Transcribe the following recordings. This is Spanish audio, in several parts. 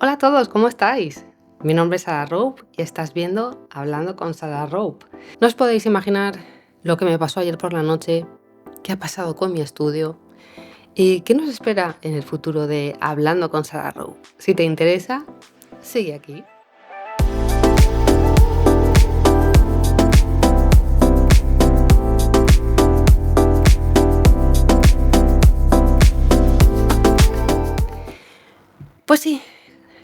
Hola a todos, ¿cómo estáis? Mi nombre es Sara Rope y estás viendo Hablando con Sara Rope. No os podéis imaginar lo que me pasó ayer por la noche, qué ha pasado con mi estudio y qué nos espera en el futuro de Hablando con Sara Rope. Si te interesa, sigue aquí. Pues sí,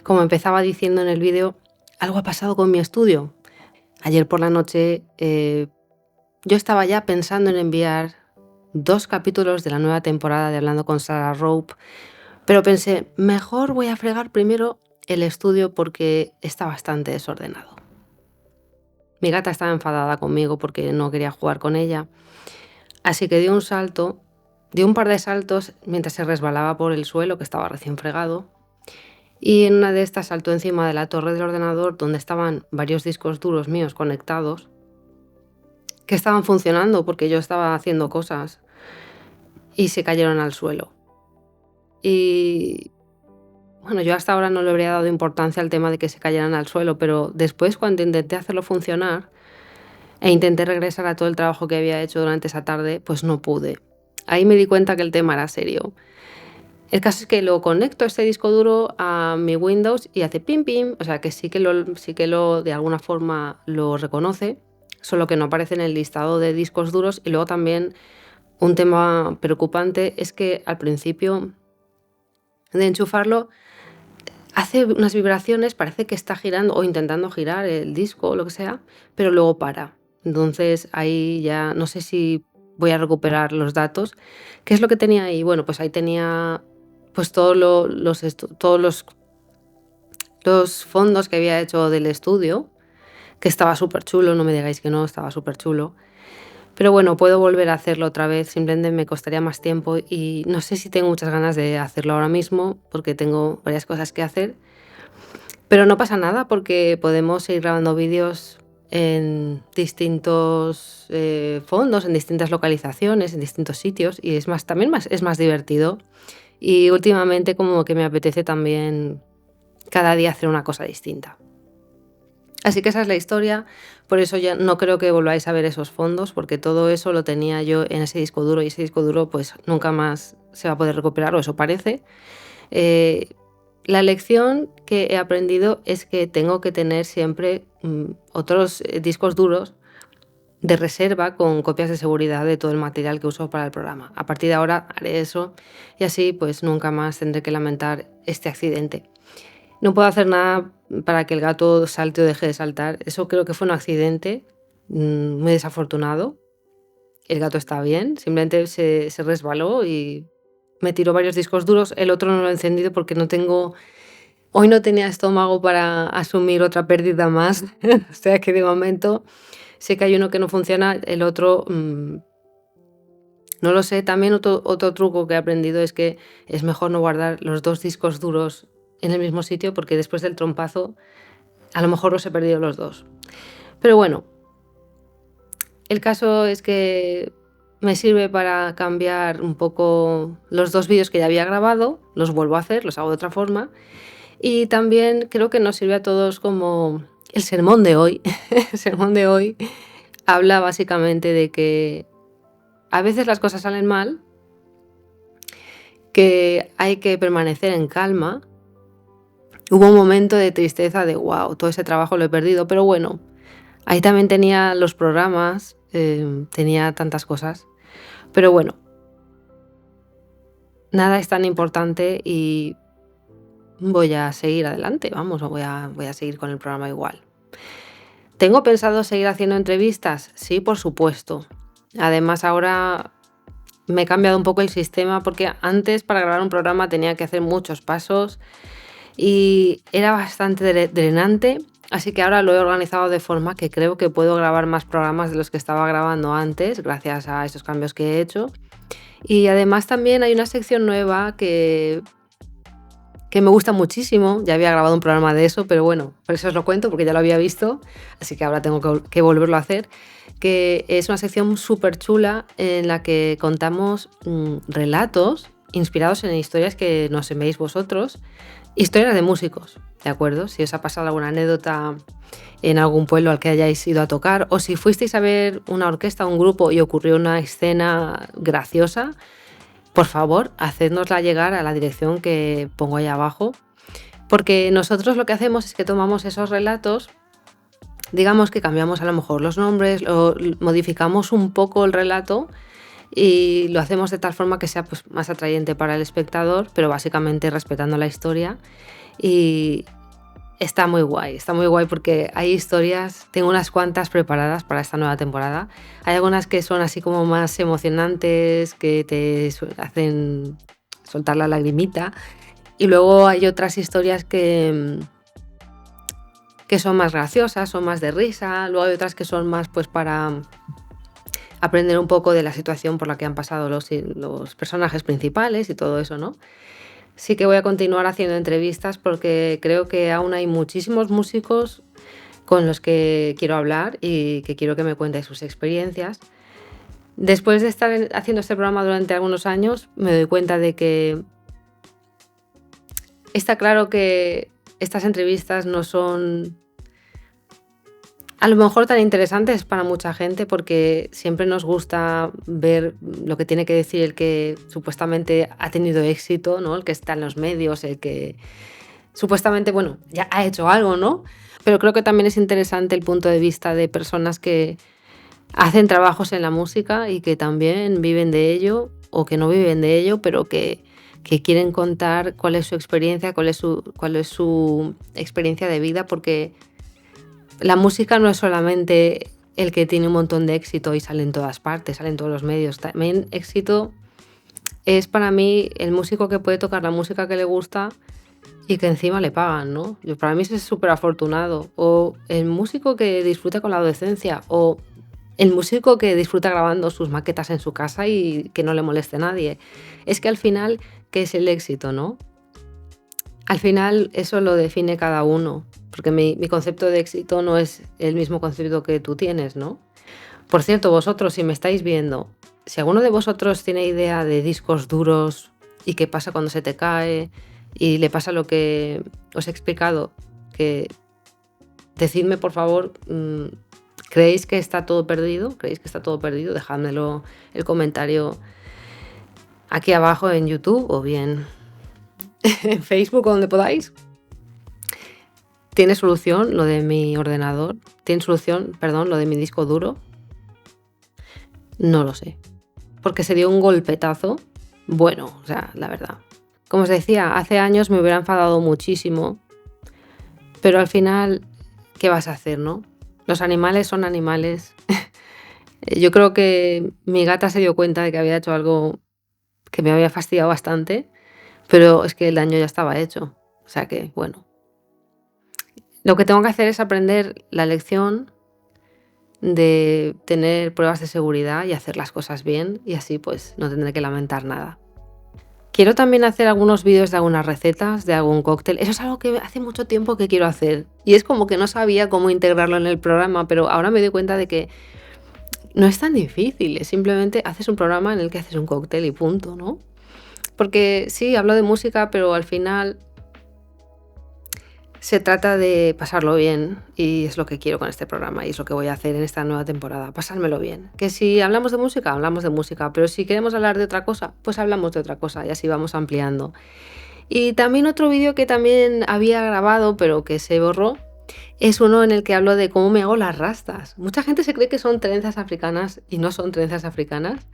como empezaba diciendo en el vídeo, algo ha pasado con mi estudio. Ayer por la noche yo estaba ya pensando en enviar 2 capítulos de la nueva temporada de Hablando con Sara Rope. Pero pensé, mejor voy a fregar primero el estudio porque está bastante desordenado. Mi gata estaba enfadada conmigo porque no quería jugar con ella, así que dio un par de saltos mientras se resbalaba por el suelo que estaba recién fregado, y en una de estas saltó encima de la torre del ordenador donde estaban varios discos duros míos conectados que estaban funcionando porque yo estaba haciendo cosas y se cayeron al suelo. Y bueno, yo hasta ahora no le habría dado importancia al tema de que se cayeran al suelo, pero después cuando intenté hacerlo funcionar e intenté regresar a todo el trabajo que había hecho durante esa tarde, pues no pude. Ahí me di cuenta que el tema era serio. El caso es que lo conecto este disco duro a mi Windows y hace pim pim, o sea que sí que lo de alguna forma lo reconoce, solo que no aparece en el listado de discos duros. Y luego también un tema preocupante es que al principio de enchufarlo hace unas vibraciones, parece que está girando o intentando girar el disco o lo que sea, pero luego para. Entonces ahí ya no sé si voy a recuperar los datos. ¿Qué es lo que tenía ahí? Bueno, pues ahí tenía pues todos los fondos que había hecho del estudio, que estaba súper chulo, no me digáis que no, estaba súper chulo. Pero bueno, puedo volver a hacerlo otra vez, simplemente me costaría más tiempo y no sé si tengo muchas ganas de hacerlo ahora mismo porque tengo varias cosas que hacer. Pero no pasa nada porque podemos seguir grabando vídeos en distintos fondos, en distintas localizaciones, en distintos sitios, y es más divertido. Y últimamente como que me apetece también cada día hacer una cosa distinta. Así que esa es la historia, por eso ya no creo que volváis a ver esos fondos, porque todo eso lo tenía yo en ese disco duro y ese disco duro pues nunca más se va a poder recuperar, o eso parece. Eh, la lección que he aprendido es que tengo que tener siempre otros discos duros de reserva con copias de seguridad de todo el material que uso para el programa. A partir de ahora haré eso y así pues nunca más tendré que lamentar este accidente. No puedo hacer nada para que el gato salte o deje de saltar. Eso creo que fue un accidente muy desafortunado. El gato está bien, simplemente se resbaló y me tiró varios discos duros. El otro no lo he encendido porque hoy no tenía estómago para asumir otra pérdida más. O sea que de momento sé que hay uno que no funciona, el otro no lo sé. También otro truco que he aprendido es que es mejor no guardar los 2 discos duros en el mismo sitio porque después del trompazo a lo mejor los he perdido los dos. Pero bueno, el caso es que me sirve para cambiar un poco los 2 vídeos que ya había grabado, los vuelvo a hacer, los hago de otra forma. Y también creo que nos sirve a todos como el sermón de hoy. El sermón de hoy habla básicamente de que a veces las cosas salen mal, que hay que permanecer en calma. Hubo un momento de tristeza de wow, todo ese trabajo lo he perdido, pero bueno, ahí también tenía los programas, tenía tantas cosas. Pero bueno, nada es tan importante y voy a seguir adelante, vamos, voy a seguir con el programa igual. ¿Tengo pensado seguir haciendo entrevistas? Sí, por supuesto. Además, ahora me he cambiado un poco el sistema porque antes para grabar un programa tenía que hacer muchos pasos y era bastante drenante, así que ahora lo he organizado de forma que creo que puedo grabar más programas de los que estaba grabando antes, gracias a esos cambios que he hecho. Y además también hay una sección nueva que me gusta muchísimo. Ya había grabado un programa de eso, pero bueno, por eso os lo cuento, porque ya lo había visto, así que ahora tengo que volverlo a hacer, que es una sección súper chula en la que contamos relatos inspirados en historias que nos enviáis vosotros, historias de músicos, ¿de acuerdo? Si os ha pasado alguna anécdota en algún pueblo al que hayáis ido a tocar, o si fuisteis a ver una orquesta, un grupo y ocurrió una escena graciosa, por favor, hacednosla llegar a la dirección que pongo ahí abajo, porque nosotros lo que hacemos es que tomamos esos relatos, digamos que cambiamos a lo mejor los nombres, modificamos un poco el relato y lo hacemos de tal forma que sea pues, más atrayente para el espectador, pero básicamente respetando la historia. Y está muy guay porque hay historias, tengo unas cuantas preparadas para esta nueva temporada. Hay algunas que son así como más emocionantes, que te hacen soltar la lagrimita. Y luego hay otras historias que son más graciosas, son más de risa. Luego hay otras que son más pues para aprender un poco de la situación por la que han pasado los personajes principales y todo eso, ¿no? Sí que voy a continuar haciendo entrevistas porque creo que aún hay muchísimos músicos con los que quiero hablar y que quiero que me cuenten sus experiencias. Después de estar haciendo este programa durante algunos años, me doy cuenta de que está claro que estas entrevistas no son a lo mejor tan interesantes para mucha gente porque siempre nos gusta ver lo que tiene que decir el que supuestamente ha tenido éxito, ¿no? El que está en los medios, el que supuestamente, bueno, ya ha hecho algo, ¿no? Pero creo que también es interesante el punto de vista de personas que hacen trabajos en la música y que también viven de ello o que no viven de ello, pero que quieren contar cuál es su experiencia, cuál es su experiencia de vida, porque la música no es solamente el que tiene un montón de éxito y sale en todas partes, sale en todos los medios. También éxito es para mí el músico que puede tocar la música que le gusta y que encima le pagan, ¿no? Para mí eso es súper afortunado. O el músico que disfruta con la adolescencia, o el músico que disfruta grabando sus maquetas en su casa y que no le moleste a nadie. Es que al final, ¿qué es el éxito, no? Al final eso lo define cada uno, porque mi concepto de éxito no es el mismo concepto que tú tienes, ¿no? Por cierto, vosotros, si me estáis viendo, si alguno de vosotros tiene idea de discos duros y qué pasa cuando se te cae y le pasa lo que os he explicado, que decidme por favor, ¿creéis que está todo perdido? ¿Creéis que está todo perdido? Dejádmelo el comentario aquí abajo en YouTube o bien en Facebook o donde podáis. ¿Tiene solución lo de mi ordenador? ¿Tiene solución, perdón, lo de mi disco duro? No lo sé. Porque se dio un golpetazo. Bueno, o sea, la verdad. Como os decía, hace años me hubiera enfadado muchísimo. Pero al final, ¿qué vas a hacer, no? Los animales son animales. Yo creo que mi gata se dio cuenta de que había hecho algo que me había fastidiado bastante. Pero es que el daño ya estaba hecho. O sea que, bueno. Lo que tengo que hacer es aprender la lección de tener pruebas de seguridad y hacer las cosas bien y así pues no tendré que lamentar nada. Quiero también hacer algunos vídeos de algunas recetas, de algún cóctel. Eso es algo que hace mucho tiempo que quiero hacer y es como que no sabía cómo integrarlo en el programa, pero ahora me doy cuenta de que no es tan difícil, es simplemente haces un programa en el que haces un cóctel y punto, ¿no? Porque sí, hablo de música, pero al final se trata de pasarlo bien y es lo que quiero con este programa y es lo que voy a hacer en esta nueva temporada, pasármelo bien. Que si hablamos de música, pero si queremos hablar de otra cosa, pues hablamos de otra cosa y así vamos ampliando. Y también otro vídeo que también había grabado pero que se borró es uno en el que hablo de cómo me hago las rastas. Mucha gente se cree que son trenzas africanas y no son trenzas africanas,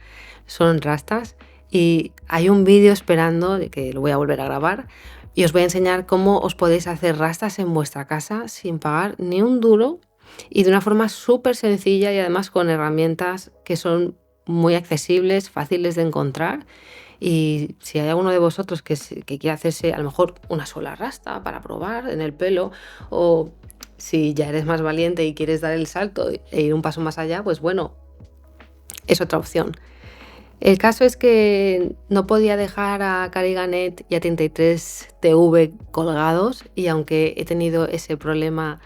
son rastas y hay un vídeo esperando, que lo voy a volver a grabar, y os voy a enseñar cómo os podéis hacer rastas en vuestra casa sin pagar ni un duro y de una forma súper sencilla y además con herramientas que son muy accesibles, fáciles de encontrar. Y si hay alguno de vosotros que quiere hacerse a lo mejor una sola rasta para probar en el pelo, o si ya eres más valiente y quieres dar el salto e ir un paso más allá, pues bueno, es otra opción. El caso es que no podía dejar a Cari Ganet y a 33TV colgados y aunque he tenido ese problema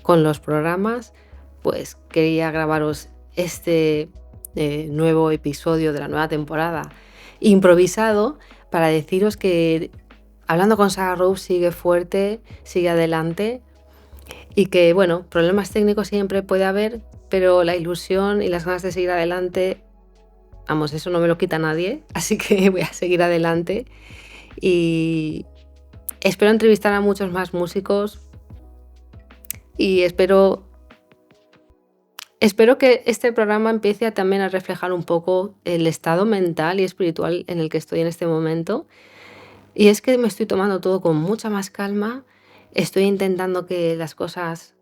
con los programas, pues quería grabaros este nuevo episodio de la nueva temporada improvisado para deciros que Hablando con Sarah Rose sigue fuerte, sigue adelante y que, bueno, problemas técnicos siempre puede haber, pero la ilusión y las ganas de seguir adelante, vamos, eso no me lo quita nadie, así que voy a seguir adelante y espero entrevistar a muchos más músicos y espero que este programa empiece también a reflejar un poco el estado mental y espiritual en el que estoy en este momento. Y es que me estoy tomando todo con mucha más calma, estoy intentando que las cosas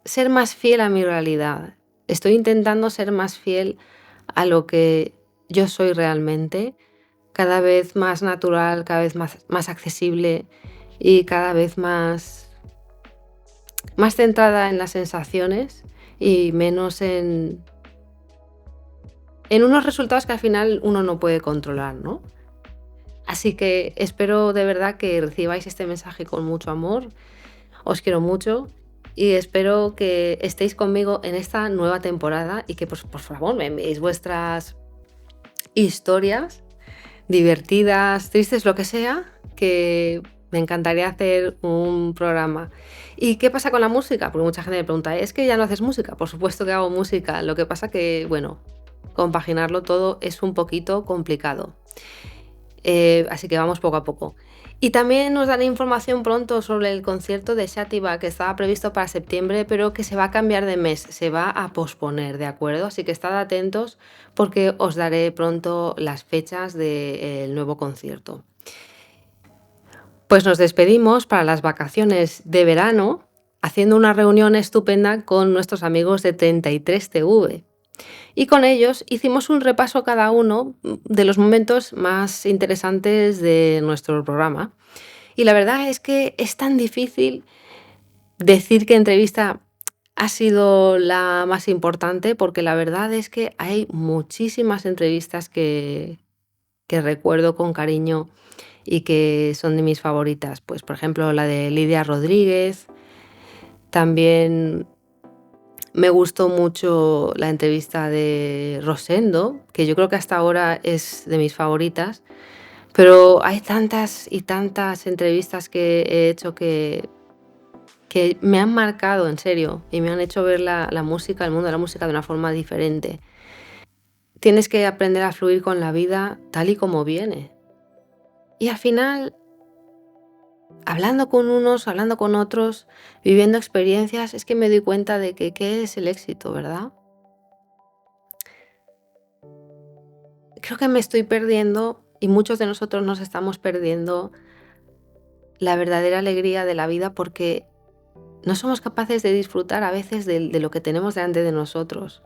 ser más fiel a mi realidad. Estoy intentando ser más fiel a lo que yo soy realmente, cada vez más natural, cada vez más accesible y cada vez más centrada en las sensaciones y menos en unos resultados que al final uno no puede controlar, ¿no? Así que espero de verdad que recibáis este mensaje con mucho amor. Os quiero mucho y espero que estéis conmigo en esta nueva temporada y que, pues, por favor, me enviéis vuestras historias divertidas, tristes, lo que sea, que me encantaría hacer un programa. ¿Y qué pasa con la música? Porque mucha gente me pregunta, ¿es que ya no haces música? Por supuesto que hago música. Lo que pasa que, bueno, compaginarlo todo es un poquito complicado. Así que vamos poco a poco. Y también nos daré información pronto sobre el concierto de Shativa, que estaba previsto para septiembre, pero que se va a cambiar de mes, se va a posponer, ¿de acuerdo? Así que estad atentos porque os daré pronto las fechas del nuevo concierto. Pues nos despedimos para las vacaciones de verano, haciendo una reunión estupenda con nuestros amigos de 33TV. Y con ellos hicimos un repaso cada uno de los momentos más interesantes de nuestro programa. Y la verdad es que es tan difícil decir qué entrevista ha sido la más importante, porque la verdad es que hay muchísimas entrevistas que recuerdo con cariño y que son de mis favoritas. Pues, por ejemplo, la de Lidia Rodríguez. También me gustó mucho la entrevista de Rosendo, que yo creo que hasta ahora es de mis favoritas, pero hay tantas y tantas entrevistas que he hecho que me han marcado, en serio, y me han hecho ver la música, el mundo de la música de una forma diferente. Tienes que aprender a fluir con la vida tal y como viene. Y al final, hablando con unos, hablando con otros, viviendo experiencias, es que me doy cuenta de que qué es el éxito, ¿verdad? Creo que me estoy perdiendo y muchos de nosotros nos estamos perdiendo la verdadera alegría de la vida porque no somos capaces de disfrutar a veces de lo que tenemos delante de nosotros.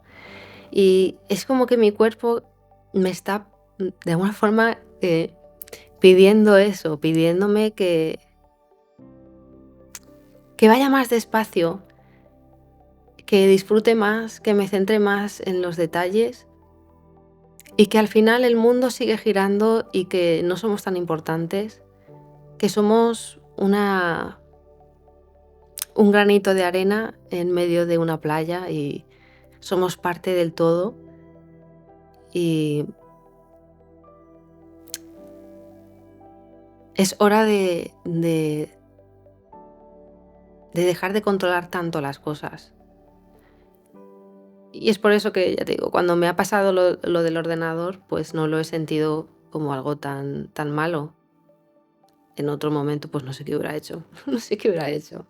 Y es como que mi cuerpo me está de alguna forma pidiendo eso, pidiéndome que vaya más despacio, que disfrute más, que me centre más en los detalles y que al final el mundo sigue girando y que no somos tan importantes, que somos un granito de arena en medio de una playa y somos parte del todo y es hora de dejar de controlar tanto las cosas. Y es por eso que, ya te digo, cuando me ha pasado lo del ordenador, pues no lo he sentido como algo tan malo. En otro momento, pues no sé qué hubiera hecho, no sé qué hubiera hecho.